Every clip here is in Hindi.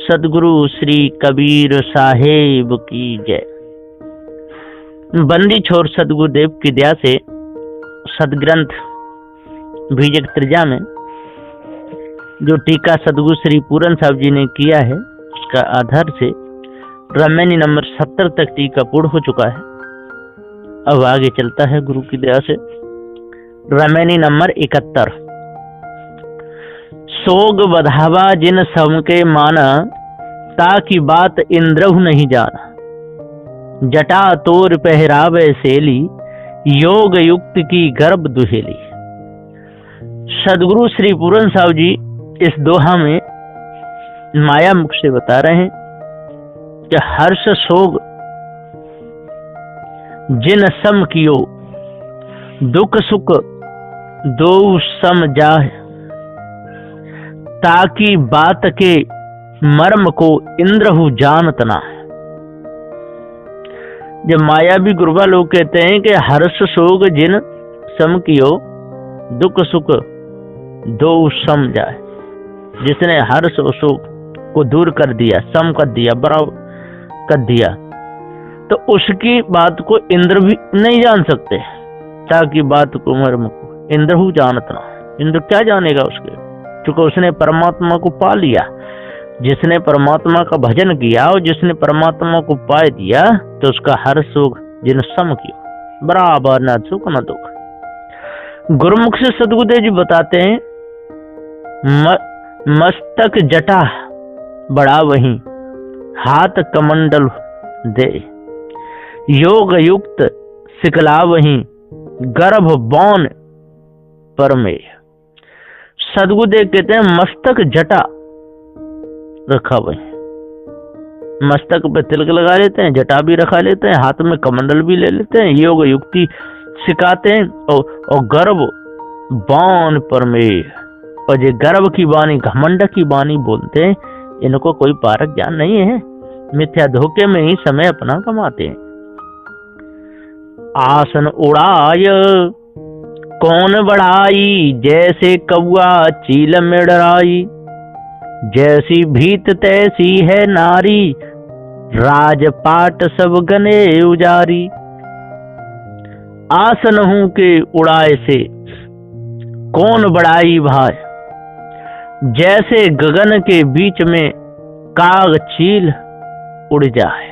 सदगुरु श्री कबीर साहेब की जय। बंदी छोर सदगुरुदेव की दया से सदग्रंथ बीजक त्रिजा में जो टीका सदगुरु श्री पूरन साहब जी ने किया है उसका आधार से रामायणी नंबर 70 तक टीका पूर्ण हो चुका है। अब आगे चलता है गुरु की दया से रामायणी नंबर 71। सोग बधावा जिन सम के माना, ताकि बात इंद्रहु नहीं जाना। जटा तोर पहरावे सेली, योग युक्त की गर्भ दुहेली। सदगुरु श्री पूरन साहब जी इस दोहा में माया मुख से बता रहे हैं कि हर्ष सोग जिन सम कियो, दुख सुख दो सम जाहे। ताकि बात के मर्म को इंद्रहु जानत ना। जब मायावी गुरुवा लोग कहते हैं कि हर्ष सोग जिन सम कियो, दुख सुख दो सम जाए। जिसने हर्ष और शोक को दूर कर दिया, सम कर दिया, बराबर कर दिया, तो उसकी बात को इंद्र भी नहीं जान सकते। ताकि बात को मर्म को इंद्रहु जानत ना। इंद्र क्या जानेगा उसके, क्योंकि उसने परमात्मा को पा लिया। जिसने परमात्मा का भजन किया और जिसने परमात्मा को पा दिया, तो उसका हर सुख जिन सम किया, बराबर न सुख न दुख। गुरुमुख से सदगुरुदेव जी बताते हैं, मस्तक जटा बड़ा वहीं, हाथ कमंडल दे। योग युक्त सिकला वहीं, गर्भ बौन परमे। सदगुरुदेव कहते हैं मस्तक जटा रखा वही। मस्तक पे तिलक लगा लेते हैं, जटा भी रखा लेते हैं, हाथ में कमंडल भी ले लेते हैं, योग युक्ति सिखाते हैं और गर्भ बाण परमेय। और ये गर्भ की वाणी, घमंड की वाणी बोलते हैं, इनको कोई पारक ज्ञान नहीं है। मिथ्या धोखे में ही समय अपना कमाते हैं। आसन उड़ाय कौन बढ़ाई, जैसे कौआ चील में डराई। जैसी भीत तैसी है नारी, राजपाट सब गने उजारी। आसन हूं के उड़ाए से कौन बढ़ाई भाई, जैसे गगन के बीच में काग चील उड़ जाए।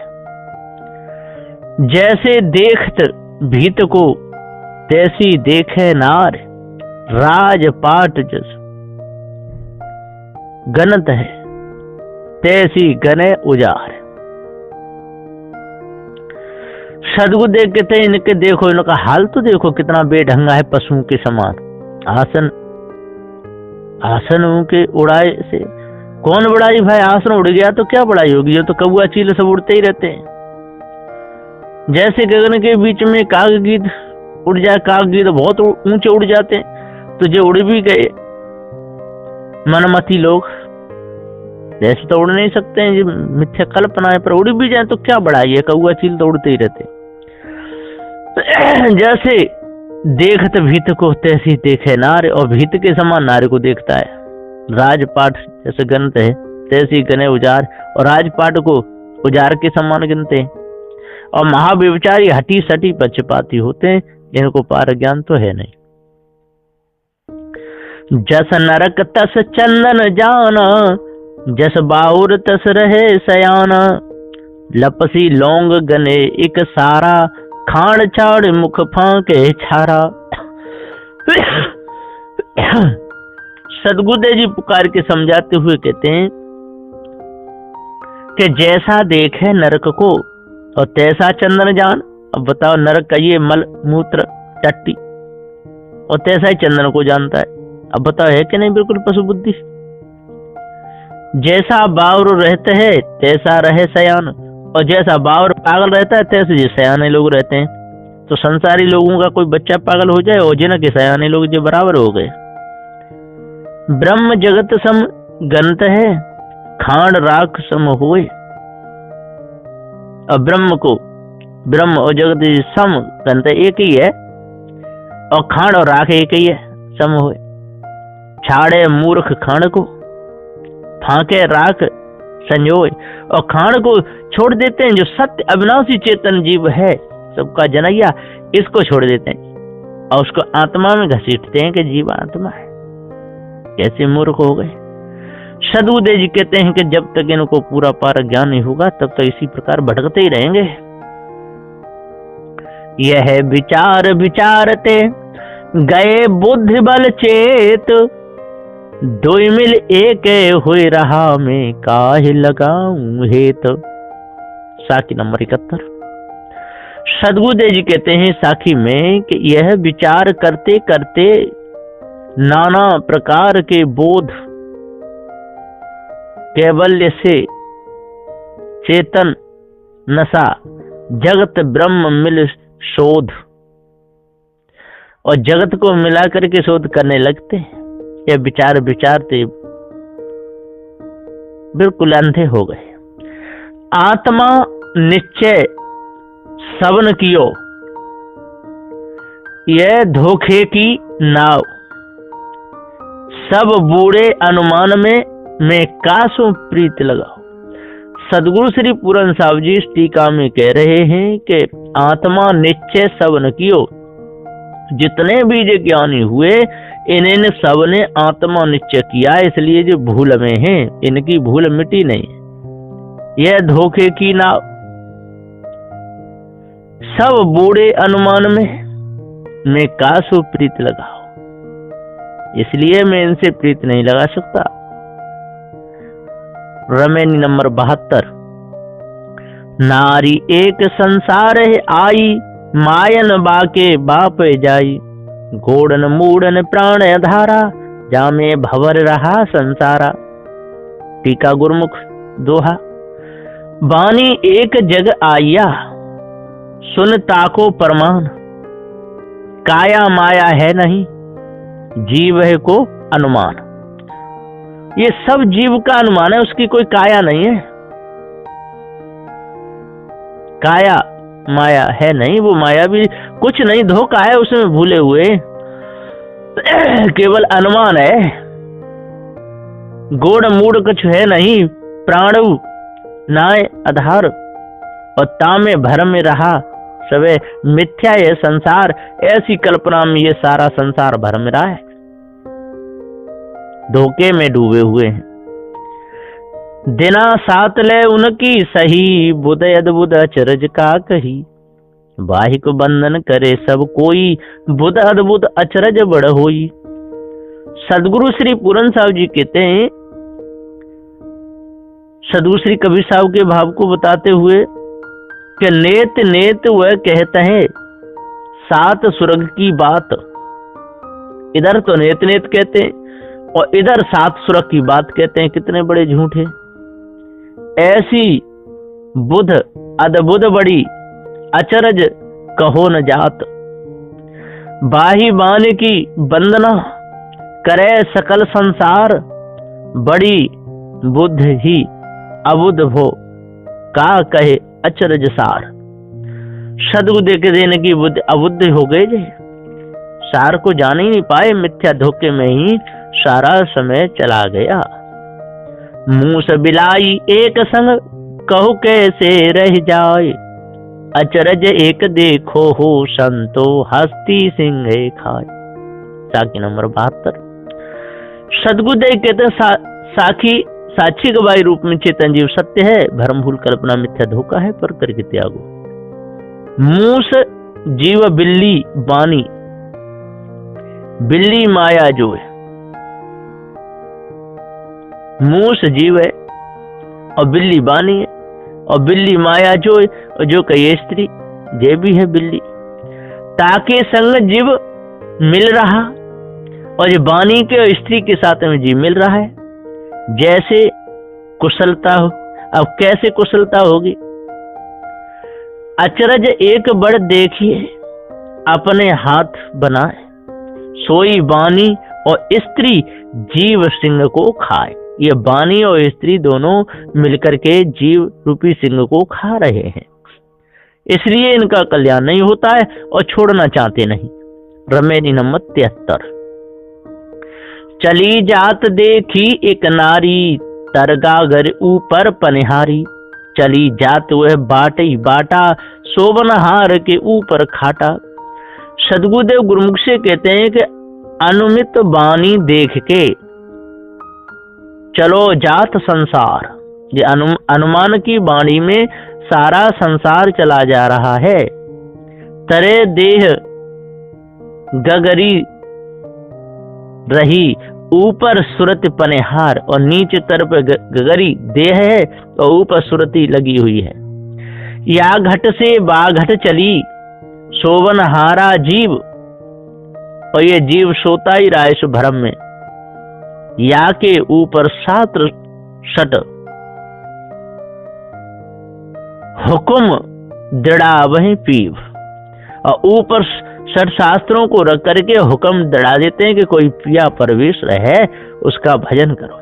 जैसे देखत भीत को तैसी देखे नार, राजपाट जस गनत है तैसी गने उजार। सदगुरुदेव कहते हैं, इनके देखो, इनका हाल तो देखो कितना बेढंगा है, पशुओं के समान। आसन के उड़ाए से कौन बढ़ाई भाई। आसन उड़ गया तो क्या बढ़ाई होगी, ये तो कौआ चील सब उड़ते ही रहते हैं। जैसे गगन के बीच में काग गीत उड़ जाए, काग गीत बहुत ऊंचे उड़ जाते हैं, तो जो उड़ भी गए मनमती लोग, जैसे तो उड़ नहीं सकते हैं, मिथ्या कल्पना है, पर उड़ भी जाए तो क्या बढ़ाई है, कौआ चील तो उड़ते ही रहते। जैसे देखत भीत को तैसी देखे नार, और भीत के समान नारी को देखता है। राजपाट जैसे गणत है तैसी गने उजार, और राजपाट को उजार के समान गिनते हैं। और महाव्यभिचारी हटी सटी पक्षपाती होते हैं, इनको पार ज्ञान तो है नहीं। जस नरक तस चंदन जाना, जस बाउर तस रहे सयाना। लपसी लौंग गने एक सारा, खाण छाड़ मुख फांके छारा। सदगुरुदेव जी पुकार के समझाते हुए कहते हैं कि जैसा देखे नरक को और तैसा चंदन जान। अब बताओ, नरक का ये मल मूत्र टट्टी, और तैसा ही चंदन को जानता है। अब बताओ है कि नहीं बिल्कुल पशु बुद्धि। जैसा बावर रहते है तैसा रहे सयान, और जैसा बावर पागल रहता है तैसे जो सयाने लोग रहते हैं। तो संसारी लोगों का कोई बच्चा पागल हो जाए, और जिनके सयाने लोग जो बराबर हो गए। ब्रह्म जगत सम गंत है, खांड राख सम होए। और ब्रह्म को, ब्रह्म और जगत सम गंत एक ही है, और खांड और राख एक ही है, सम होए। छाड़े मूर्ख खांड को, फांके राख संजोए, और खान को छोड़ देते हैं जो सत्य अविनाशी चेतन जीव है, सबका जनैया, इसको छोड़ देते हैं और उसको आत्मा में घसीटते हैं कि जीव आत्मा है। कैसे मूर्ख हो गए। सदबुद्धे जी कहते हैं कि जब तक इनको पूरा पार ज्ञान नहीं होगा तब तक इसी प्रकार भटकते ही रहेंगे। यह विचार विचारते गए बुद्धि बल चेत, दोई मिल एक हुए रहा में काहे लगाऊं हेत। साखी नंबर 71। सदबुद्धे जी कहते हैं साखी में कि यह विचार करते करते नाना प्रकार के बोध कैवल्य से चेतन नशा जगत ब्रह्म मिल शोध, और जगत को मिला करके शोध करने लगते हैं। यह विचार विचारते बिल्कुल अंधे हो गए। आत्मा निश्चय सवन कियो, यह धोखे की नाव, सब बूढ़े अनुमान में कासों प्रीत लगाओ। सदगुरु श्री पूरन साहब जी इस टीका में कह रहे हैं कि आत्मा निश्चय सवन कियो, जितने भी जो ज्ञानी हुए इन्हें सबने आत्मा निश्चय किया, इसलिए जो भूल में हैं इनकी भूल मिटी नहीं। यह धोखे की नाव, सब बूढ़े अनुमान में कासु प्रीत लगाओ, इसलिए मैं इनसे प्रीत नहीं लगा सकता। रमेनी नंबर 72। नारी एक संसार है आई, मायन बाके बाप जाई, घोड़न मूड़न प्राण धारा, जामे भवर रहा संसारा। टीका गुरमुख दोहा। बानी एक जग आया, सुन ताको प्रमाण, काया माया है नहीं, जीव है को अनुमान। ये सब जीव का अनुमान है, उसकी कोई काया नहीं है। काया माया है नहीं, वो माया भी कुछ नहीं, धोखा है उसमें भूले हुए, केवल अनुमान है। गोड़ मूड़ कुछ है नहीं, प्राणु नाय आधार, और तामे भरम में रहा सवे मिथ्या है संसार। ऐसी कल्पना में ये सारा संसार भर में रहा है, धोखे में डूबे हुए हैं। दिना सात ले उनकी सही, बुध अद्भुत अचरज का कही, बाहिक बंधन करे सब कोई, बुध अद्भुत अचरज बड़ होई। सदगुरु श्री पूरन साहब जी कहते हैं, सदगुरु श्री कबीर साहब के भाव को बताते हुए कि नेत नेत वह कहते हैं सात स्वर्ग की बात। इधर तो नेत नेत कहते हैं और इधर सात स्वर्ग की बात कहते हैं, कितने बड़े झूठ है। ऐसी बुध अद्भुत बड़ी अचरज कहो न जात, बाही बान की वंदना करे सकल संसार, बड़ी बुद्ध ही अबुद्ध भो का कहे अचरज सार। सदबुद्धि के देने की बुद्धि अबुद्ध हो गए जे, सार को जान ही नहीं पाए, मिथ्या धोखे में ही सारा समय चला गया। मुंह से बिलाई एक संग, कहो कैसे रह जाए, अचरज एक देखो हो संतो, हस्ती सिंह खाए। साखी नंबर 72। सदगुरुदेव कहते साखी साक्षी गवाही रूप में चेतन जीव सत्य है, भ्रम भूल कल्पना मिथ्या धोखा है, पर करके त्यागो। मूस जीव बिल्ली बानी, बिल्ली माया जो है, मूस जीव है और बिल्ली बानी है, और बिल्ली माया जो है, और जो कही स्त्री ये भी है बिल्ली। ताके संग जीव मिल रहा, और ये बानी के और स्त्री के साथ में जीव मिल रहा है, जैसे कुशलता हो। अब कैसे कुशलता होगी? अचरज एक बड़ देखिए अपने हाथ बनाए, सोई बानी और स्त्री जीव सिंह को खाए। ये बानी और स्त्री दोनों मिलकर के जीव रूपी सिंह को खा रहे हैं, इसलिए इनका कल्याण नहीं होता है और छोड़ना चाहते नहीं। रमेनी नंबर 73। चली जात देखी एक नारी, तरगागर ऊपर पनिहारी, चली जात वह बाटी बाटा, शोभनहार के ऊपर खाटा। सद्गुरुदेव गुरुमुख से कहते हैं कि अनुमित वाणी देख के चलो जात संसार। ये अनुमान की वाणी में सारा संसार चला जा रहा है। तरे देह गगरी रही, ऊपर सुरत पनेहार, और नीचे तरफ गगरी देह है और ऊपर सुरती लगी हुई है। या घट से बाघट चली, शोभन हारा जीव, और ये जीव सोता ही रहा इस भ्रम में। या के ऊपर शास्त्र शट, हुक्म दृढ़ा वही पीव, और ऊपर षट शास्त्रों को रख करके हुक्म दड़ा देते हैं कि कोई पिया परवेश रहे उसका भजन करो।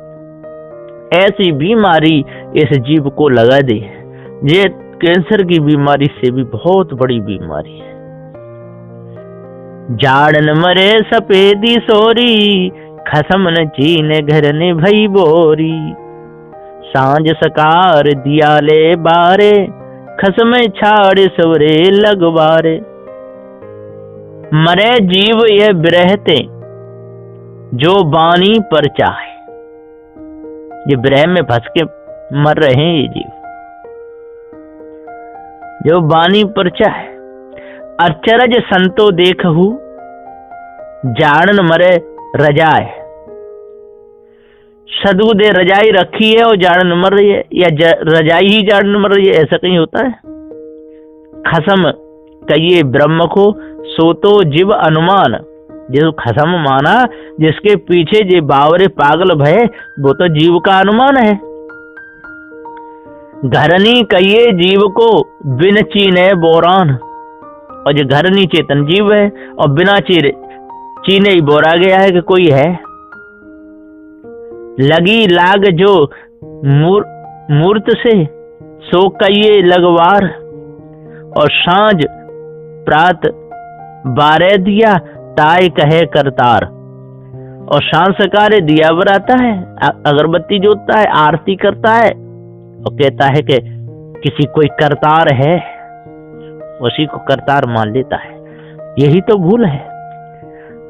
ऐसी बीमारी इस जीव को लगा दी है। ये कैंसर की बीमारी से भी बहुत बड़ी बीमारी है। जाड़न मरे सफेदी सोरी, खसम न चीने घर ने भई बोरी। सांझ सकार दिया ले बारे, खसम छाड़ सवरे लगवारे। मरे जीव ये बिरहते, जो बानी पर चाहे। ये बिरह में फंस के मर रहे हैं ये जीव, जो बानी पर चाहे। अचरज संतो देखहु, जाड़न मरे रजाए। सदगुरुदेव रजाई रखी है और जाड़न मर रही है, या रजाई ही जाड़न मर रही है, ऐसा कहीं होता है? खसम कहिए ब्रह्म को, सो तो जीव अनुमान। जो खसम माना, जिसके पीछे जे बावरे पागल भय, वो तो जीव का अनुमान है। घरनी कहिए जीव को, बिन चीने बोरान। और जो घरनी चेतन जीव है और बिना चीने ही बोरा गया है कि कोई है। लगी लाग जो मूर्त से, सो कहिए लगवार। और सांझ प्रात बारे दिया, ताय कहे करतार। और शान सकारे दिया बराता है, अगरबत्ती जोतता है, आरती करता है और कहता है कि किसी कोई करतार है, उसी को करतार मान लेता है। यही तो भूल है।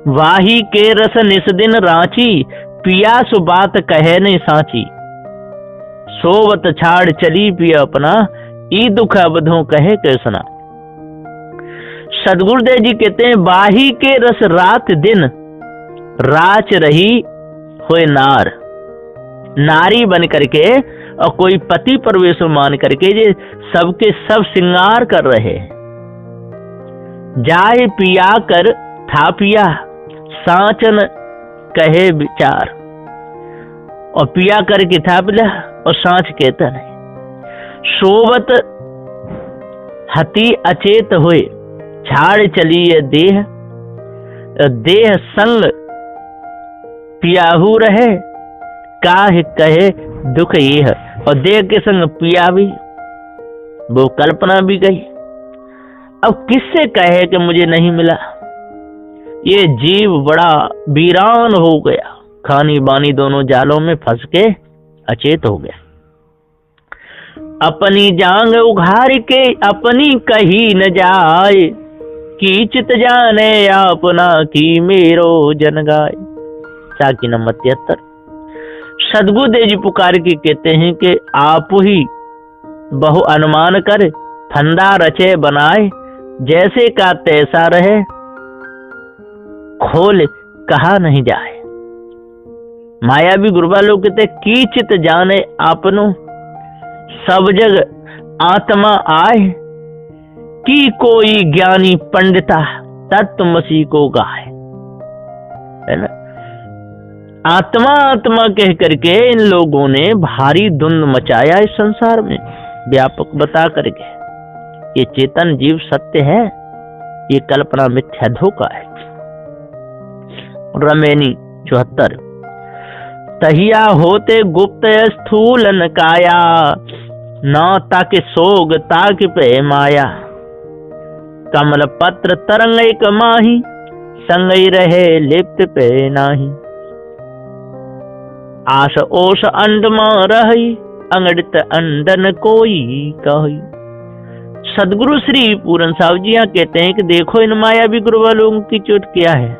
वाही के रस निस दिन रांची, पिया सु बात कहे नहीं साची। सोवत छाड़ चली पिया अपना, ई दुख अबधों कहे कैसना। सदगुरुदेव जी कहते हैं, वाही के रस रात दिन, राच रही हुए नार। नारी बन करके और कोई पति परवेश मान करके ये सबके सब श्रृंगार कर रहे। जाए पिया कर था पिया, साचन कहे विचार। और पिया करके था पिला और सांच कहता नहीं। सोवत हति अचेत हुए, छाड़ चली ये देह। देह संग पियाहू रहे, काहे कहे दुख यह। और देह के संग पिया भी, वो कल्पना भी गई। अब किससे कहे कि मुझे नहीं मिला। ये जीव बड़ा वीरान हो गया, खानी बानी दोनों जालों में फंस के अचेत हो गया। अपनी जांग उघार के अपनी कही न जाए, की चित जाने अपना की मेरो जन गाय। साकी नंबर 73। सदगुरुदेव जी पुकार के कहते हैं कि आप ही बहु अनुमान कर, फंदा रचे बनाए। जैसे का तैसा रहे, खोल कहा नहीं जाए। माया भी गुरुबा लोग कहते की चित जाने आपनो, सब जग आत्मा आए। की कोई ज्ञानी पंडिता, तत्वमसी को गाए। है ना? आत्मा आत्मा कह करके इन लोगों ने भारी धुंध मचाया इस संसार में, व्यापक बता करके। ये चेतन जीव सत्य है, ये कल्पना मिथ्या धोखा है। रमेनी 74। तहिया होते गुप्त स्थूल न काया, न ताके सोग ताके पे माया। कमल पत्र तरंग एक माही, संगई रहे लिप्त पे नाही। आस ओस अंड मां रही, अंगड़ित अंडन कोई कही। सदगुरु श्री पूरन साहब जी यहाँ कहते हैं कि देखो इन मायावी गुरुवा लोगों की चोट क्या है।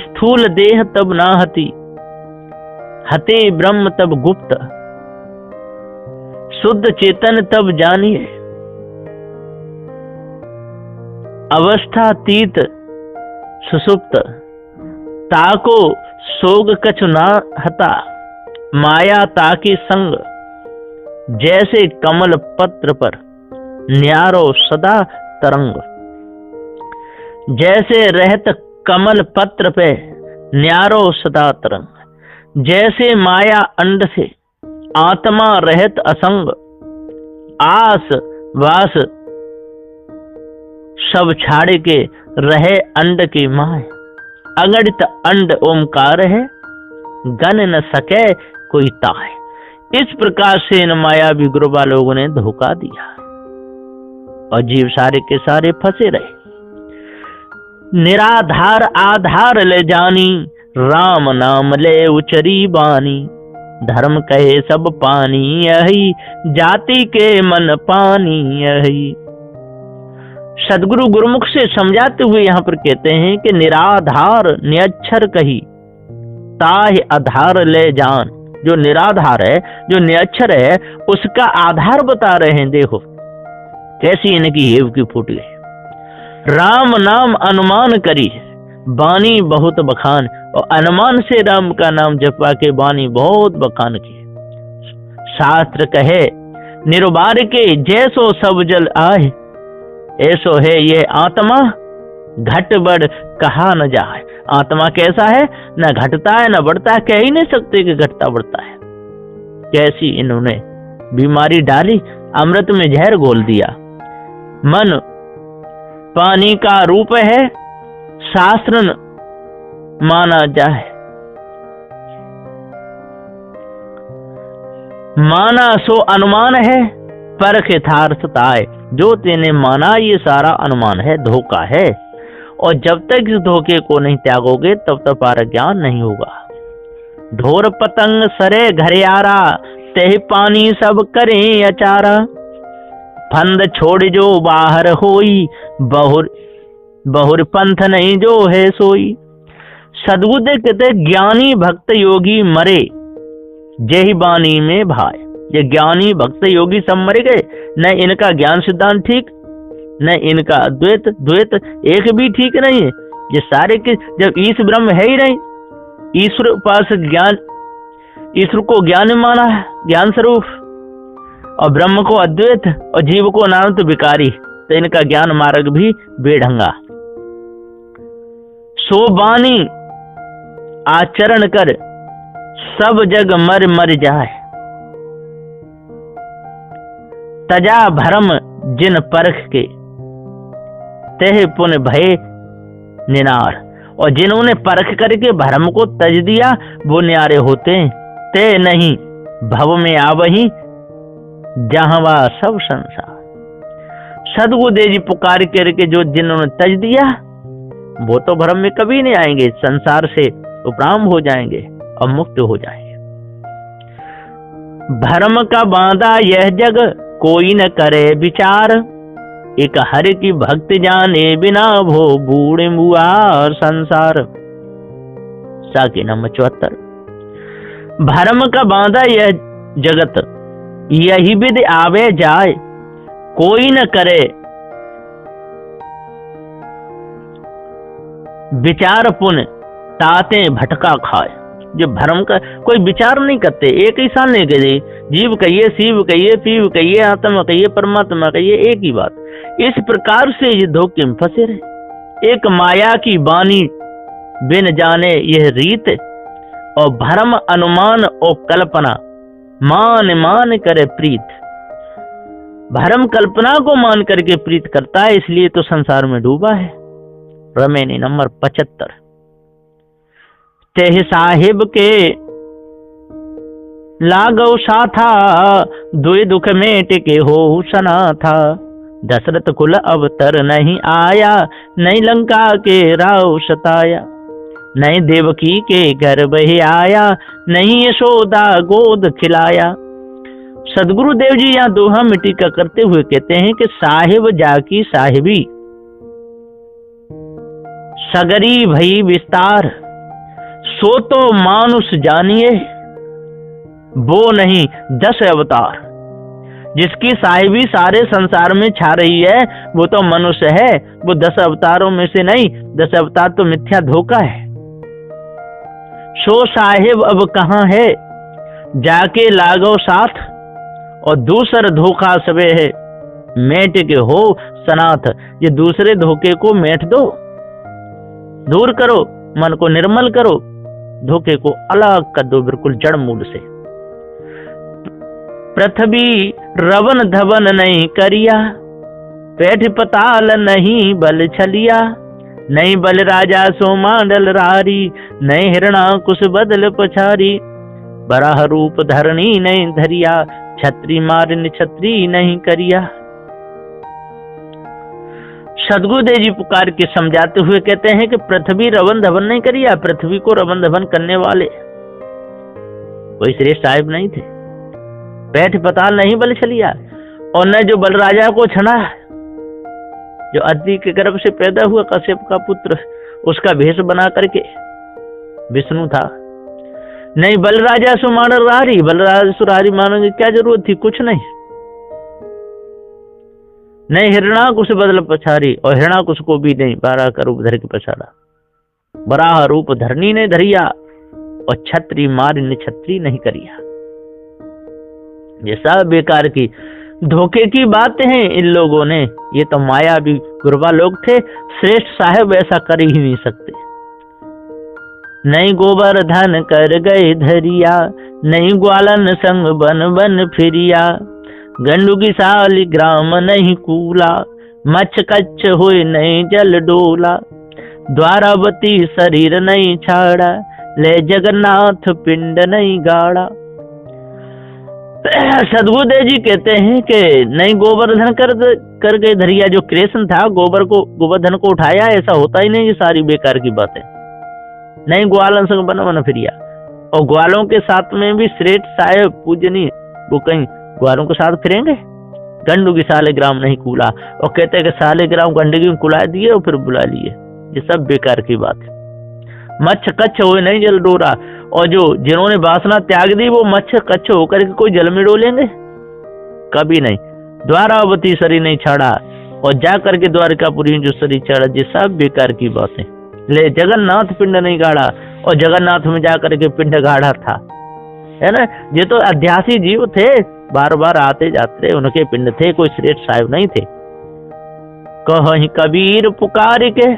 स्थूल देह तब ना हती, हते ब्रह्म तब गुप्त, शुद्ध चेतन तब जानिए, अवस्थातीत सुसुप्त, ताको सोग कछु ना हता, माया ताकी संग, जैसे कमल पत्र पर न्यारो सदा तरंग। जैसे रहत कमल पत्र पे न्यारो सदा तरंग, जैसे माया अंड से आत्मा रहत असंग, आस वास सब छाड़ के रहे अंड की माय। अगणित अंड ओमकार है, गन न सके कोई ताय। इस प्रकार से इन मायावी गुरुबा लोगों ने धोखा दिया और जीव सारे के सारे फंसे रहे। निराधार आधार ले जानी, राम नाम ले उचरी बानी। धर्म कहे सब पानी यही, जाति के मन पानी यही। सदगुरु गुरुमुख से समझाते हुए यहाँ पर कहते हैं कि निराधार निअक्षर कही, ताहि आधार ले जान। जो निराधार है, जो निअक्षर है, उसका आधार बता रहे हैं। देखो कैसी इनकी हेव की फूटी है। राम नाम अनुमान करी, बानी बहुत बखान। और अनुमान से राम का नाम जपा के बानी बहुत बखान की। शास्त्र कहे निर्बार के, जैसो सब जल आए, ऐसो है ये आत्मा, घट बढ़ कहा न जाए। आत्मा कैसा है, न घटता है न बढ़ता है, कह ही नहीं सकते कि घटता बढ़ता है। कैसी इन्होंने बीमारी डाली, अमृत में जहर घोल दिया। मन पानी का रूप है, शास्त्र माना जाए। माना सो अनुमान है, परख यथार्थताए। जो तेने माना ये सारा अनुमान है, धोखा है। और जब तक इस धोखे को नहीं त्यागोगे तब तक पार ज्ञान नहीं होगा। ढोर पतंग सरे घरियारा, तेह पानी सब करें अचारा। फंद छोड़ जो बाहर होई, बहुर पंथ नहीं जो है सोई। सदगुरु कहते ज्ञानी भक्त योगी मरे, जही बानी में भाई। ये ज्ञानी भक्त योगी सब मर गए, न इनका ज्ञान सिद्धांत ठीक, न इनका द्वैत द्वैत एक भी ठीक नहीं है। ये सारे के जब ईश ब्रह्म है ही नहीं, ईश्वर उपासक ज्ञान, ईश्वर को ज्ञान माना है, ज्ञान स्वरूप, और ब्रह्म को अद्वैत और जीव को अनंत विकारी, तो इनका ज्ञान मार्ग भी बेढंगा। सो बानी आचरण कर, सब जग मर मर जाए। तजा भरम जिन परख के, तेह पुन भय निनार। और जिन्होंने परख करके भरम को तज दिया वो न्यारे होते हैं। ते नहीं भव में आवही, जहां सब संसार। सदगुरुदेव जी पुकार करके जो जिन्होंने तज दिया वो तो भ्रम में कभी नहीं आएंगे, संसार से उपराम हो जाएंगे और मुक्त हो जाएंगे। भ्रम का बांधा यह जग, कोई न करे विचार। एक हरि की भक्ति जाने बिना, भो बूढ़े मुआ संसार। साकी नंबर 74। भ्रम का बांधा यह जगत, यही विधि आवे जाए। कोई न करे विचार पुण्य, ताते भटका खाए। जो भ्रम का कोई विचार नहीं करते, एक ही सान नहीं कहते। जीव कहिए, शिव कहिए, पीव कहिए, आत्मा कहिए, परमात्मा कहिए, एक ही बात। इस प्रकार से ये धोखे में फंसे रहे। एक माया की बानी बिन जाने यह रीत, और भ्रम अनुमान और कल्पना मान मान करे प्रीत। भ्रम कल्पना को मान करके प्रीत करता है, इसलिए तो संसार में डूबा है। रमेनी नंबर 75। तेह साहिब के लागो साथा, दुई दुख में टिके हो सना था। दशरथ कुल अवतर नहीं आया, नहीं लंका के राव सताया। नहीं देवकी के घर बहे आया, नहीं यशोदा गोद खिलाया। सदगुरु देव जी यहाँ दोहा मिट्टी का करते हुए कहते हैं कि साहिब जाकी साहिबी सगरी भई विस्तार, सो तो मानुष जानिए वो नहीं 10 अवतार। जिसकी साहिबी सारे संसार में छा रही है वो तो मनुष्य है, वो 10 अवतारों में से नहीं। 10 अवतार तो मिथ्या धोखा है। सो साहिब अब कहाँ है, जाके लागो साथ, और दूसर धोखा सबे है, मेट के हो सनाथ। ये दूसरे धोखे को मेट दो, दूर करो, मन को निर्मल करो, धोखे को अलग कर दो बिल्कुल जड़ मूल से। पृथ्वी रवन धवन नहीं करिया, पेट पताल नहीं बल छलिया। नहीं बल राजा सो मांडल रारी, नहीं हिरणा कुछ बदल पछारी। बराह रूप धरणी नहीं धरिया, छत्री मारिन छत्री नहीं करिया। सदगुरुदेव जी पुकार के समझाते हुए कहते हैं कि पृथ्वी रवन धवन नहीं करिया। पृथ्वी को रवन धवन करने वाले कोई श्रेष्ठ साहिब नहीं थे। पेट पताल नहीं बल छलिया, और न जो बलराजा को छना, जो अदिति के गर्भ से पैदा हुआ कश्यप का पुत्र, उसका भेष बना करके विष्णु था। नहीं बलराजा सुमाण रारी, बलराजा सुरारी मानो की क्या जरूरत थी, कुछ नहीं। नहीं हिरणाकुश बदल पछारी, और हिरणाकुश को भी नहीं 12 का रूप धर के पछाड़ा। बराह रूप धरनी ने धरिया, और छत्री मारी ने छत्री नहीं करिया। ये सब बेकार की धोखे की बातें हैं इन लोगों ने। ये तो माया भी गुरबा लोग थे, श्रेष्ठ साहब ऐसा कर ही नहीं सकते। नहीं गोवर्धन कर गए धरिया, नहीं ग्वालन संग बन बन फिरिया। गंडू की साली ग्राम नहीं कूला, मच्छ कच्छ हुए नहीं जल डोला। द्वारावती शरीर नहीं छाड़ा, ले जगन्नाथ पिंड नहीं गाड़ा। सदगुरुदेव जी कहते हैं कि नहीं गोवर्धन कर गए धरिया, जो कृष्ण था गोवर्धन को उठाया, ऐसा होता ही नहीं। ये सारी बेकार की बात है। नहीं ग्वालन संग बन बन फिरिया, और ग्वालों के साथ में भी श्रेष्ठ साहेब पूजनीय, वो कहीं ग्वालों के साथ फिरेंगे। गंडू की साले ग्राम नहीं कूला, और कहते हैं कि साले ग्राम गंडगी में कुला दिए और फिर बुला लिए। ये सब बेकार की बात है। मच्छ कच्छ हो नहीं जल डोरा, और जो जिन्होंने वासना त्याग दी वो मच्छ कच्छ होकर के कोई जल में डोलेंगे, कभी नहीं। द्वारावती शरीर नहीं छाड़ा, और जा करके द्वारकापुरी जो शरीर छाड़ा। ये सब बेकार की बात है। ले जगन्नाथ पिंड नहीं गाड़ा, और जगन्नाथ में जा करके पिंड गाड़ा था, है ना। ये तो अध्यासी जीव थे, बार बार आते जाते, उनके पिंड थे, कोई श्रेष्ठ साहिब नहीं थे। कहीं कबीर पुकार के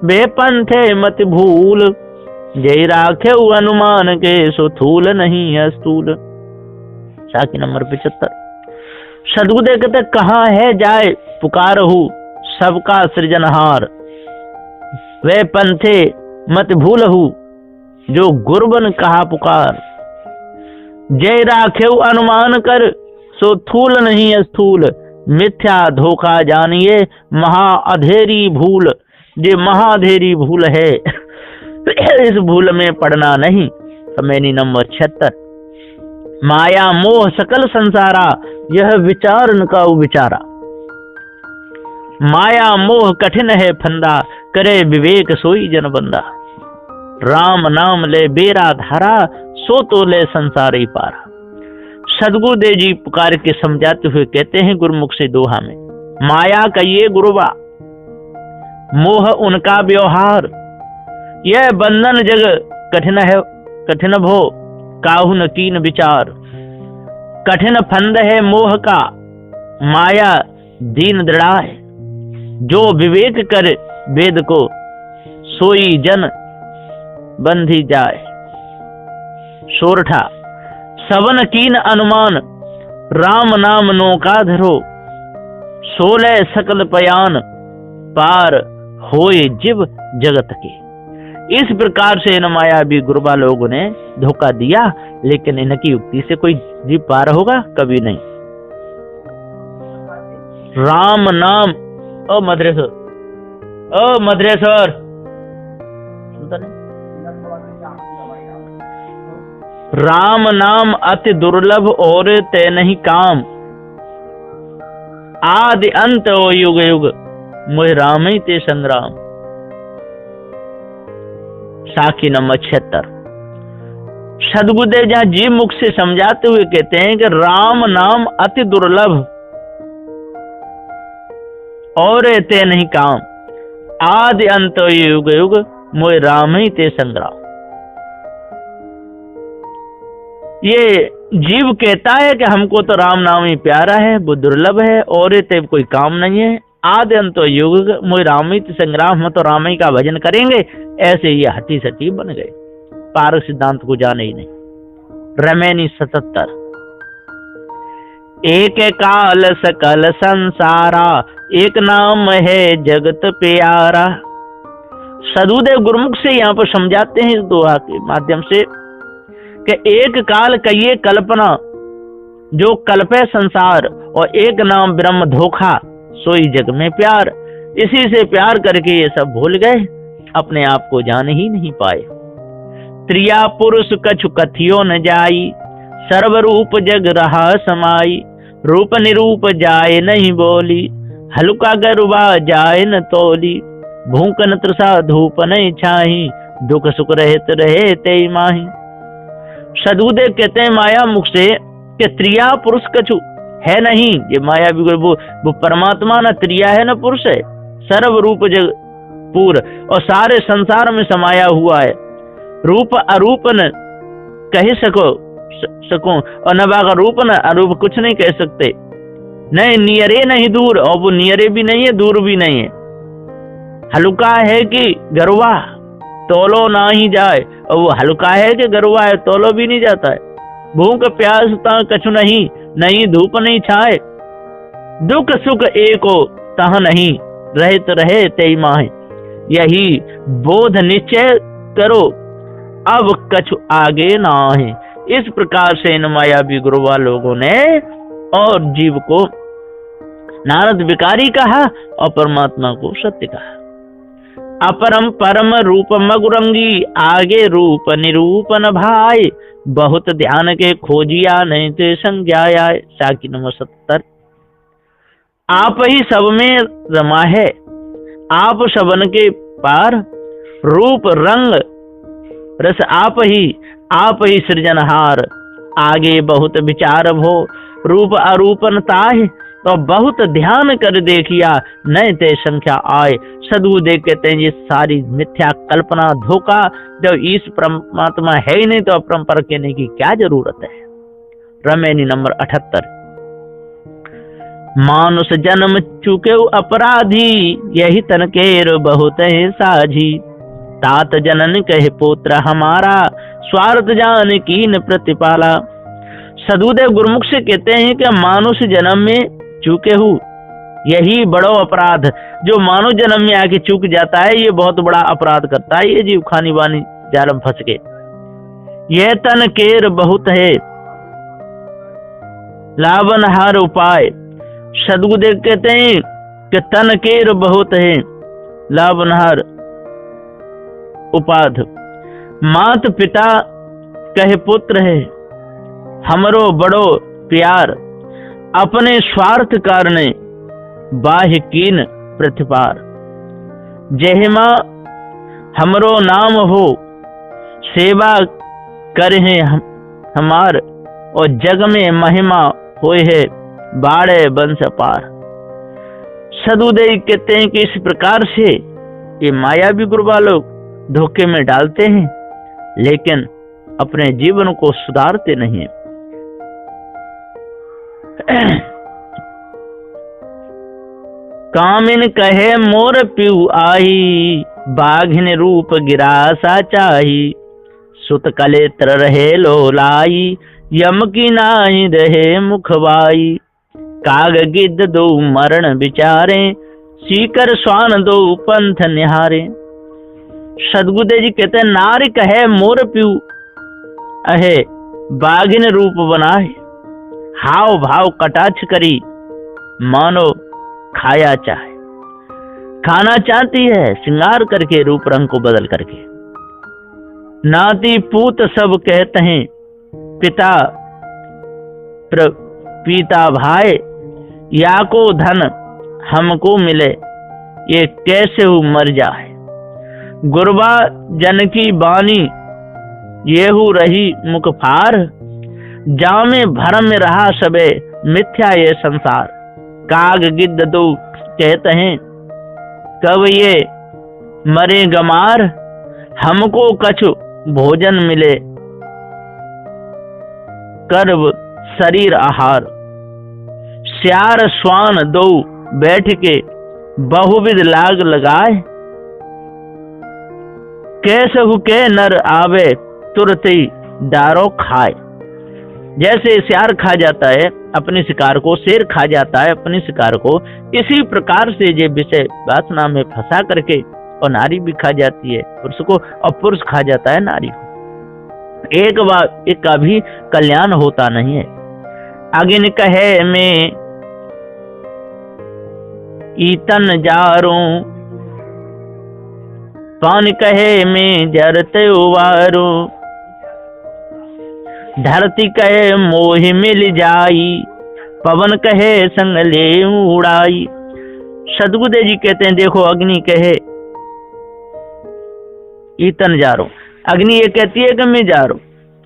बेपंथे मत भूल, जय राखे अनुमान के सो थूल नहीं है स्थूल। साखी नंबर 75। सदगुरुदेव कहते कहाँ है जाए पुकारहु सबका सृजनहार, वे पंथे मत भूलहु जो गुरबन कहा पुकार। जय राखे अनुमान कर सो थूल नहीं है स्थूल, मिथ्या धोखा जानिए महा अधेरी भूल। ये महाधेरी भूल है, इस भूल में पड़ना नहीं। कमेनी नंबर 76। माया मोह सकल संसारा, यह विचार न का विचारा। माया मोह कठिन है फंदा, करे विवेक सोई जन बंदा। राम नाम ले बेरा धारा, सो तो ले संसारी पारा। सदगुरुदेव जी पुकार के समझाते हुए कहते हैं गुरुमुख से दोहा में, माया कहिए गुरुबा, मोह उनका व्यवहार। यह बंधन जग कठिन है, कठिन भो काहु न कीन विचार। कठिन फंद है मोह का, माया दीन दृढ़ा है। जो विवेक कर वेद को, सोई जन बंधी जाए। सोरठा सवन कीन अनुमान, राम नाम नौका धरो। 16 सकल पयान, पार होए जीव जगत के। इस प्रकार से इन मायावी गुरबा लोगों ने धोखा दिया, लेकिन इनकी युक्ति से कोई जीव पार होगा कभी नहीं। राम नाम ओ मद्रेश्वर सुनता नहीं। राम नाम अति दुर्लभ और ते नहीं काम, आदि अंत ओ युग युग मोह राम ही ते संग्राम। साखी नंबर 76। सदगुरुदेव जहां जीव मुख से समझाते हुए कहते हैं कि राम नाम अति दुर्लभ और ते नहीं काम, आदि अंत युग युग मोह राम ही ते संग्राम। ये जीव कहता है कि हमको तो राम नाम ही प्यारा है, वो दुर्लभ है और ते कोई काम नहीं है, आदि अंत युग मोह राम ही ते संग्राम, हम तो राम ही का भजन करेंगे। ऐसे ये हठी सटी बन गए, पारक सिद्धांत को जाने ही नहीं। रमेनी 77। एक काल सकल संसारा, एक नाम है जगत प्यारा। सदगुरुदेव गुरुमुख से यहाँ पर समझाते हैं इस दोहा के माध्यम से कि एक काल कहिए कल्पना, जो कल्पे संसार, और एक नाम ब्रह्म धोखा, सोई जग में प्यार। इसी से प्यार करके ये सब भूल गए, अपने आप को जान ही नहीं पाए। त्रिया पुरुष कछु कथियो न जाई, सर्वरूप जग रहा समाई। रूप निरूप जाए नहीं बोली, हल्का गरुबा जाए न तोली। भूख न तृषा धूप नहीं छाही, दुख सुख रहत रहे ते माही। सदगुरुदेव कहते हैं माया मुख से कि त्रिया पुरुष कछु है नहीं। ये माया भी वो परमात्मा न त्रिया है न पुरुष है, सर्व रूप जग पूर, और सारे संसार में समाया हुआ है। रूप अरूप न कह सको और न बागा रूप न अरूप कुछ नहीं कह सकते। नहीं नियरे नहीं दूर, और वो नियरे भी नहीं है दूर भी नहीं है। हल्का है कि गरुआ तोलो ना ही जाए, और वो हल्का है कि गरुआ है तोलो भी नहीं जाता है। भूख प्यास ता कछु नहीं, नहीं धूप नहीं छाए। दुख सुख एको तह नहीं, रहत रहे ते माहे। यही बोध निश्चय करो, अब कछु आगे ना है। इस प्रकार से इन मायावी गुरुवा लोगों ने और जीव को नारद विकारी कहा और परमात्मा को सत्य कहा। अपरम परम रूप मगुरंगी, आगे रूप निरूपन भाई। बहुत ध्यान के खोजिया नहीं ते संज्ञाया। साकी नंबर 70। आप ही सब में रमा है, आप सबन के पार। रूप रंग रस आप ही सृजनहार। आगे बहुत विचार भो, रूप अरूपन ताहि। तो बहुत ध्यान कर देखिया, नहीं ते संख्या आए। सदगुरुदेव कहते हैं ये सारी मिथ्या कल्पना धोखा, जब ईश परमात्मा है ही नहीं तो अपरंपर कहने की क्या जरूरत है। रमेनी नंबर 78। मानुष जन्म चुके अपराधी, यही तन केर बहुत है साझी। तात जनन कहे पुत्र हमारा, स्वार्थ जान कीन प्रतिपाला। सदगुरुदेव गुरुमुख से कहते हैं कि मानुष जन्म में चूके हूँ, यही बड़ो अपराध। जो मानव जन्म में आके चूक जाता है ये बहुत बड़ा अपराध करता है। ये जीव खानी बानी जाल में फंस के। यह तन केर बहुत है, लावनहार उपाय। सदगुरुदेव कहते हैं कि तन केर बहुत है, लावनहार उपाध। मात पिता कहे पुत्र है, हमरो बड़ो प्यार। अपने स्वार्थ कारणे बाह्य कीन प्रतिपार। जहिमा हमरो नाम हो, सेवा करे हमार। और जग में महिमा होए है, बाड़े बंश पार। सदगुरुदेव कहते हैं कि इस प्रकार से ये मायावी गुरुवा लोग धोखे में डालते हैं, लेकिन अपने जीवन को सुधारते नहीं। कामिन कहे मोर पिउ आई, बाघिन रूप गिरासा चाही। सुत कलेत्र रहे लोलाई, यम की नाई रहे मुखवाई। काग गिद्ध दो मरण विचारे, सीकर स्वान दो पंथ निहारे। सदगुरुदेव जी कहते हैं नारी कहे मोर पिउ अहे, बाघिन रूप बनाए। हाव भाव कटाक्ष करी, मानो खाया चाहे। खाना चाहती है श्रृंगार करके, रूप रंग को बदल करके। नाती पूत सब कहते हैं, पिता पीता भाई, या को धन हमको मिले, ये कैसे हु मर जाए। गुरबा जन की बानी, ये हु रही मुख फार, जामे भरम में रहा सबे, मिथ्या ये संसार। काग गिद्ध दो कहते हैं, कब ये मरे गमार, हमको कछु भोजन मिले, कर्ब शरीर आहार। श्यार स्वान दो बैठ के, बहुविध लाग लगाए, कैसे हुके नर आवे, तुरंत ही डारो खाए। जैसे श्यार खा जाता है अपने शिकार को, शेर खा जाता है अपने शिकार को, इसी प्रकार से ये विषय वासना में फंसा करके और नारी भी खा जाती है पुरुष को, और पुरुष खा जाता है नारी को। एक का भी कल्याण होता नहीं है। अगिन कहे में ईतन जारो, पान कहे में जरते उवारो, धरती कहे मोह मिल जाई, पवन कहे संग ले उड़ाई। सदगुरुदेव जी कहते हैं, देखो अग्नि कहे ईतन जा रो, अग्नि ये कहती है कि मैं जा रू,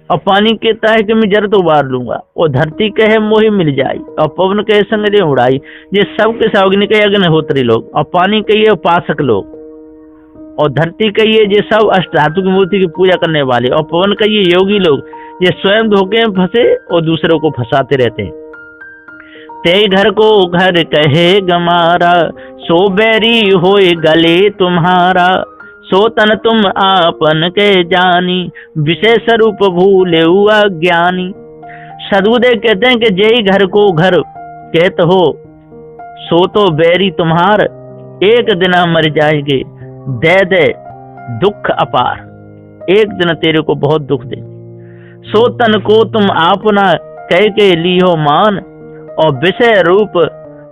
और पानी कहता है कि मैं जरत उबार लूंगा, और धरती कहे मोह मिल जाई, और पवन कहे संग ले उड़ाई। ये सब के सब अग्नि कहे अग्निहोत्री लोग, और पानी कहिए उपासक लोग, और धरती कहिए ये सब अष्टधातु की मूर्ति की पूजा करने वाले, और पवन कहिए योगी लोग, ये स्वयं धोखे में फंसे और दूसरों को फंसाते रहते हैं। ते घर को घर कहे गमारा, सो बैरी होए गले तुम्हारा, सो तन तुम आपन के जानी, विषय स्वरूप भूले हुआ ज्ञानी। सदगुरुदेव कहते हैं कि जय घर को घर कहते हो, सो तो बैरी तुम्हार, एक दिन मर जाएंगे, दे दे दुख अपार, एक दिन तेरे को बहुत दुख दे। सो तन को तुम आपना कह के लियो मान, और विषय रूप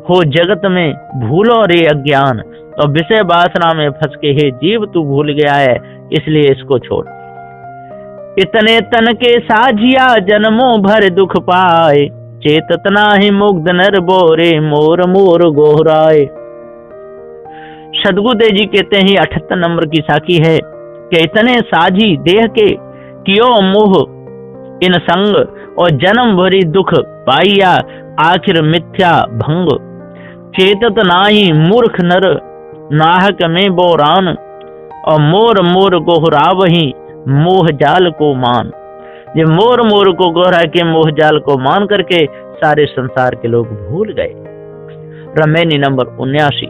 हो जगत में भूलो रे अज्ञान। और विषय वासना में फंस के हे जीव तू भूल गया है, इसलिए इसको छोड़। इतने तन के साझिया जन्मों भर दुख पाए, चेतत नाही मुग्ध नर बोरे, मोर मोर गोहराए। सदगुरुदेव जी कहते हैं 78 नंबर की साखी है कि इतने साझी देह के कियो मोह इन संग, और जन्म भरी दुख पाइया, आखिर मिथ्या भंग। चेतत नाही मूर्ख नर, नाहक में बोरान, और मोर मोर गोहरावही, मोह जाल को मान। ये मोर मोर को गोहरा के मोह जाल को मान करके सारे संसार के लोग भूल गए। रमेनी नंबर 79।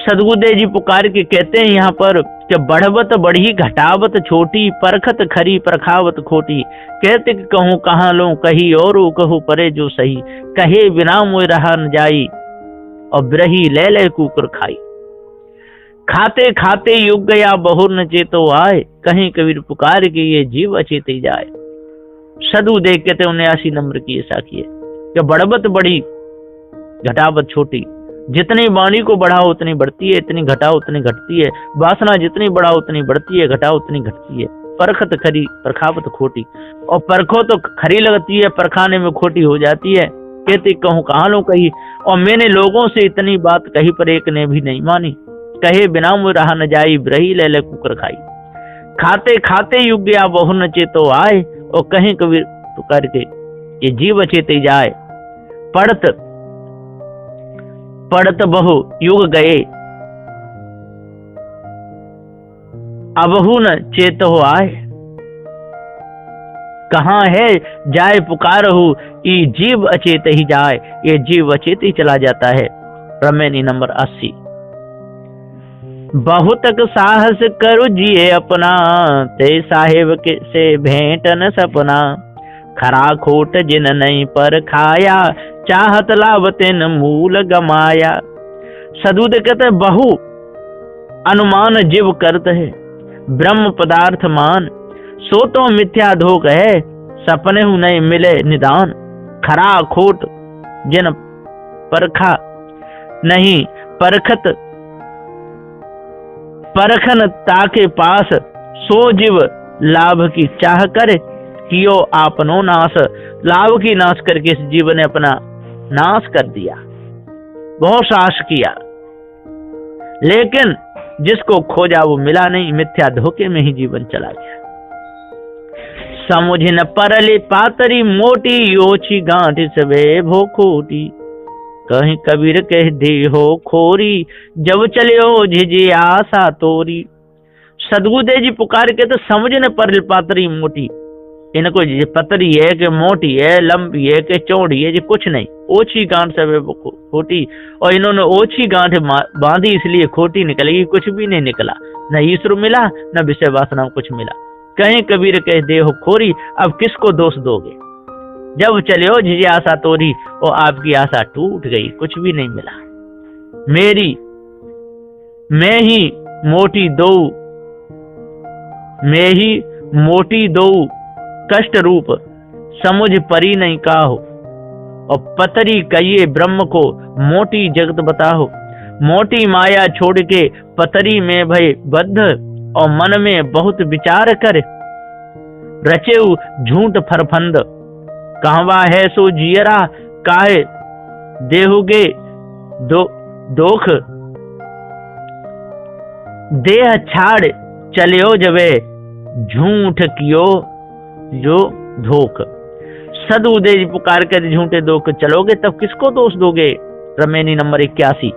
सदगुरुदेव जी पुकार के कहते हैं यहाँ पर कि बढ़वत बढ़ी घटावत छोटी, परखत खरी परखावत खोटी। कहते कि कहूँ कहाँ लो कही और कहूँ परे जो सही, कहे बिना मोह रहा न जाई, और बिरही ले ले कुकर खाई। खाते खाते युग गया बहुर न चेतो आए, कहीं कबीर पुकार के ये जीव अचेत ही जाए। सदगुरुदेव कहते 79 नंबर की ये साखी है कि बढ़वत बढ़ी घटावत छोटी, जितनी वाणी को बढ़ाओ उतनी बढ़ती है, इतनी घटाओ उतनी घटती है। वासना जितनी बढ़ाओ उतनी बढ़ती है, घटाओ उतनी घटती है। परखत खरी परखावत खोटी, और परखो तो खरी लगती है, परखाने में खोटी हो जाती है। कहते कहूँ कहाँ लो कही, और मैंने लोगों से इतनी बात कही पर एक ने भी नहीं मानी। कहे बिना मुँह रहा न जाई, ब्रही ले ले कुकर खाई। खाते खाते युग गया बहु न चेतो आए, और कहीं कबीर पुकार के ये जीव चेते जाए। पढ़त पढ़त बहु युग गए, अबहु न चेत हो आए। कहाँ है जाए पुकारहु, ये जीव अचेत ही जाए। ये जीव अचेत ही चला जाता है। रमेनी नंबर 80। बहुतक साहस करो जिए अपना, ते साहेब के से भेंट न सपना। खरा खोट जिन नहीं पर खाया, चाहत लाभतेन मूल गमाया। सदूत कहते बहु अनुमान जीव करत है, ब्रह्म पदार्थ मान। सो तो मिथ्या धोख है, सपने हूं नहीं मिले निदान। खरा खोट जिन परखा नहीं परखत, परखन ताके पास। सो जीव लाभ की चाह करे, कियो आपनो नाश, लाभ की नाश करके इस जीवन ने अपना नाश कर दिया। बहुत साहस किया, लेकिन जिसको खोजा वो मिला नहीं, मिथ्या धोखे में ही जीवन चला गया। समुझ न परली पातरी मोटी, ओछी गांठ सबे भो खोटी। कहीं कबीर कह दे हो खोरी, जब चलियो झिझी आशा तोरी। सदगुरुदेव जी पुकार के तो समझ न परली पातरी मोटी, इनको ये पतरी है कि मोटी है, लंबी है कि चौड़ी है, जी कुछ नहीं, ओछी गांठ सब है खोटी। और इन्होंने ओछी गांठ बांधी इसलिए खोटी निकलेगी, कुछ भी नहीं निकला, न ईश्वर मिला न विषय वासना कुछ मिला। कहीं कबीर कह दे हो खोरी, अब किसको दोष दोगे। जब चले हो झिझी आशा तोरी, और आपकी आशा टूट गई, कुछ भी नहीं मिला। मेरी मैं ही मोटी दो, मैं ही मोटी दो कष्ट रूप, समुझ परी नहीं काहो। और पतरी कहिए ब्रह्म को, मोटी जगत बताहो। मोटी माया छोड़ के पतरी में भय बद्ध, और मन में बहुत विचार कर। रचेऊ झूठ फरफंद, कहवा है सो जियरा, काहे देहुगे दोख। देह छाड़ चलियो जबे, झूठ कियो जो धोख। सदगुरुदेव पुकार कर झूठे दोख चलोगे तब किसको दोष दोगे। रमेनी नंबर 81।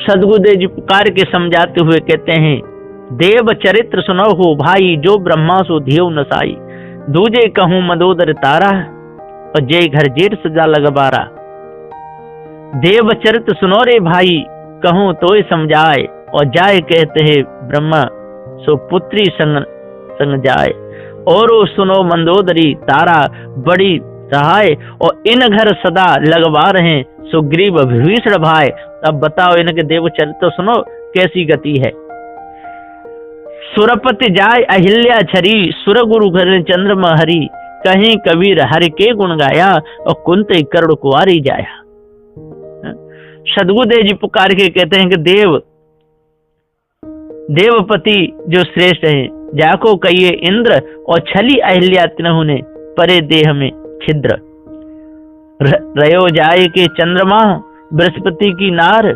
सदगुरुदेव जी पुकार के समझाते हुए कहते हैं, देव चरित्र सुनो हो भाई, जो ब्रह्मा सो धियो नसाई। दूजे कहूं मदोदर तारा, और जय घर जेठ सजा लगबारा। देव चरित्र सुनो रे भाई, कहूं तो समझाए। और जाए कहते हैं ब्रह्मा सो पुत्री संग जाए। और सुनो मंदोदरी तारा, बड़ी सहाय। और इन घर सदा लगवा रहे, सुग्रीव विभीषण भाई। अब बताओ इनके देव चरित्र सुनो कैसी गति है। सुरपति जाय अहिल्या छरी, सुर गुरु घर चंद्रमा हरि। कहीं कबीर हरि के गुण गाया, और कुंती करुण कुंवारी जाया। सदगुरुदेव जी पुकार के कहते हैं कि देवपति जो श्रेष्ठ है, जाको कहिए इंद्र। और छली अहिल्या तिनहु ने, परे देह में छिद्र। रयो जाय के चंद्रमा, बृहस्पति की नार।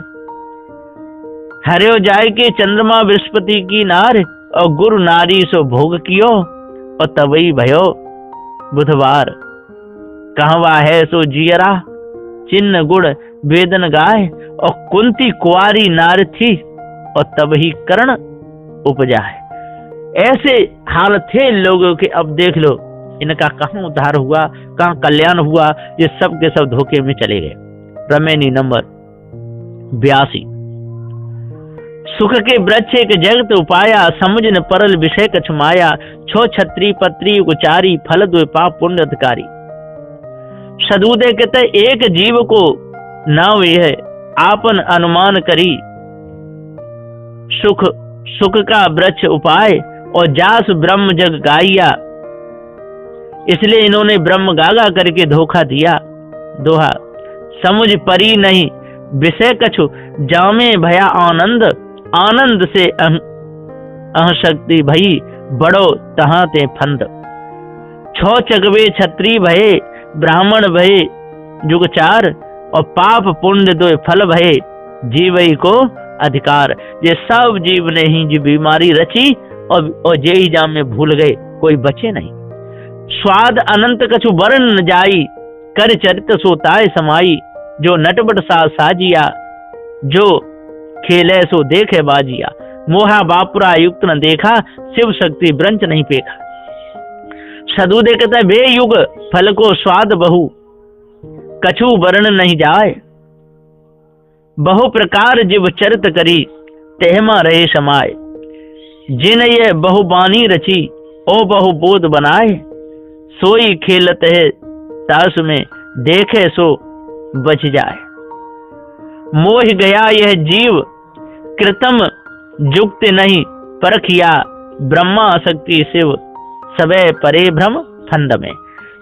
हरयो जाय के चंद्रमा बृहस्पति की नार, और गुरु नारी सो भोग कियो। और तबई भयो बुधवार, कहवा है सो जियरा, चिन्ह गुण वेदन गाय। और कुंती कुंवारी नार थी, और तब ही कर्ण उपजा है। ऐसे हाल थे लोगों के। अब देख लो इनका कहाँ उद्धार हुआ, कहाँ कल्याण हुआ, ये सब के सब धोखे में चले गए। रमेनी नंबर 82। सुख के वृक्ष एक जगत उपाया, समझ न परल विषय कछ माया। छो छत्री पत्री उचारी, फल दो पाप पुण्य अधिकारी। सदगुरुदेव कहते एक जीव को नाव यह आपन अनुमान करी, सुख का वृक्ष उपाय। और जास ब्रह्म जग गाइया, इसलिए इन्होंने ब्रह्म गागा करके धोखा दिया। दोहा समुझ परी नहीं विषय कछु, जामे भया आनंद। आनंद से अहशक्ति भई, बड़ो तहां ते फंद। छो चगवे छत्री भये, ब्राह्मण भये जुगचार। और पाप पुण्य दो फल भये, जीवई को अधिकार। ये सब जीव ने ही जो बीमारी रची, और जे ही जाम में भूल गए, कोई बचे नहीं। स्वाद अनंत कछु वर्ण न जाई, कर चरित सोताय समाई। जो नटबट सा साजिया, जो खेले सो देखे बाजिया। मोहा बापुरा युक्त न देखा, शिव शक्ति ब्रंच नहीं पेखा। सदगुरुदेव कहता है, बे युग फल को स्वाद बहु, कछु वर्ण नहीं जाए। बहु प्रकार जीव चरित करी, तेहमा रहे समाये। जिन ये बहु बानी रची, ओ बहु बोध बनाए। सोई खेलत है तास में, देखे सो बच जाए। मोह गया यह जीव, कृतम जुक्त नहीं परखिया। ब्रह्मा शक्ति शिव, सबे परे भ्रम फंद में।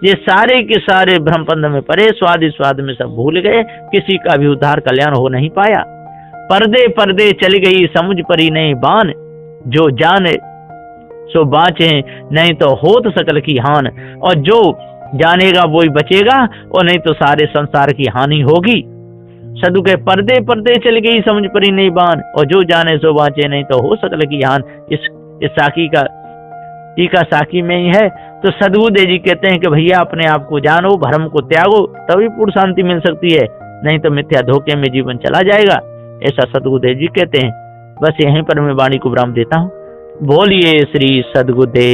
ये सारे के सारे भ्रम फंद में परे, स्वाद में सब भूल गए। किसी का भी उद्धार कल्याण हो नहीं पाया। पर्दे पर्दे चली गई, समुझ परी नहीं बान। जो जाने सो बाँचे, नहीं तो होत सकल की हान। और जो जानेगा वो ही बचेगा, और नहीं तो सारे संसार की हानि होगी। सदु के पर्दे पर्दे चल गई समझ परी नहीं बान, और जो जाने सो बाँचे, नहीं तो हो सकल की हान। इस साकी का टीका साकी में ही है। तो सदगुरुदेव जी कहते हैं कि भैया अपने आप को जानो, भ्रम को त्यागो, तभी पूर्ण शांति मिल सकती है, नहीं तो मिथ्या धोखे में जीवन चला जाएगा, ऐसा सदगुरुदेव जी कहते हैं। बस यहीं पर मैं वाणी को विराम देता हूँ। बोलिए श्री सदगुरुदेव